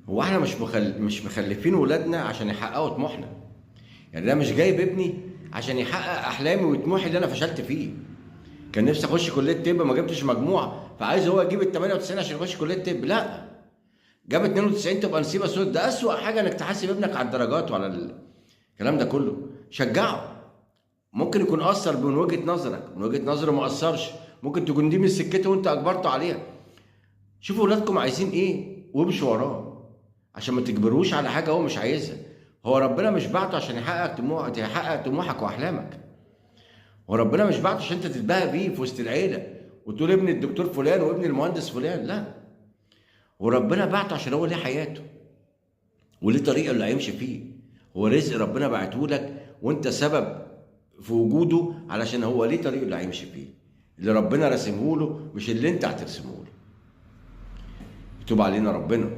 هو احنا مش مخلفين ولادنا عشان يحققوا طموحنا. يعني ده مش جايب ابني عشان يحقق احلامي وطموحي اللي انا فشلت فيه. كان نفسي اخش كليه طب ما جبتش مجموع، فعايز هو يجيب ال 98 عشان يخش كليه طب. لا، جاب 92 تبقى نسيبه سود. ده اسوأ حاجه انك تحاسب ابنك على الدرجات وعلى الكلام ده كله. شجعه. ممكن يكون اثر من وجهه نظرك، من وجهه نظره ما اثرش. ممكن تكون دي من سكته وانت اجبرته عليها. شوفوا ولادكم عايزين ايه وامشوا وراه، عشان ما تجبروش على حاجه هو مش عايزها. هو ربنا مش بعته عشان يحقق طموحك واحلامك. هو ربنا مش بعته عشان انت تتباهى بيه في وسط العيله وتقول ابن الدكتور فلان وابن المهندس فلان. لا، وربنا بعته عشان هو ليه حياته وليه طريقه اللي هيمشي فيه. هو رزق ربنا بعته لك وانت سبب في وجوده، علشان هو ليه طريقه اللي هيمشي فيه، اللي ربنا رسمه له مش اللي انت هترسمه له. يتوب علينا ربنا.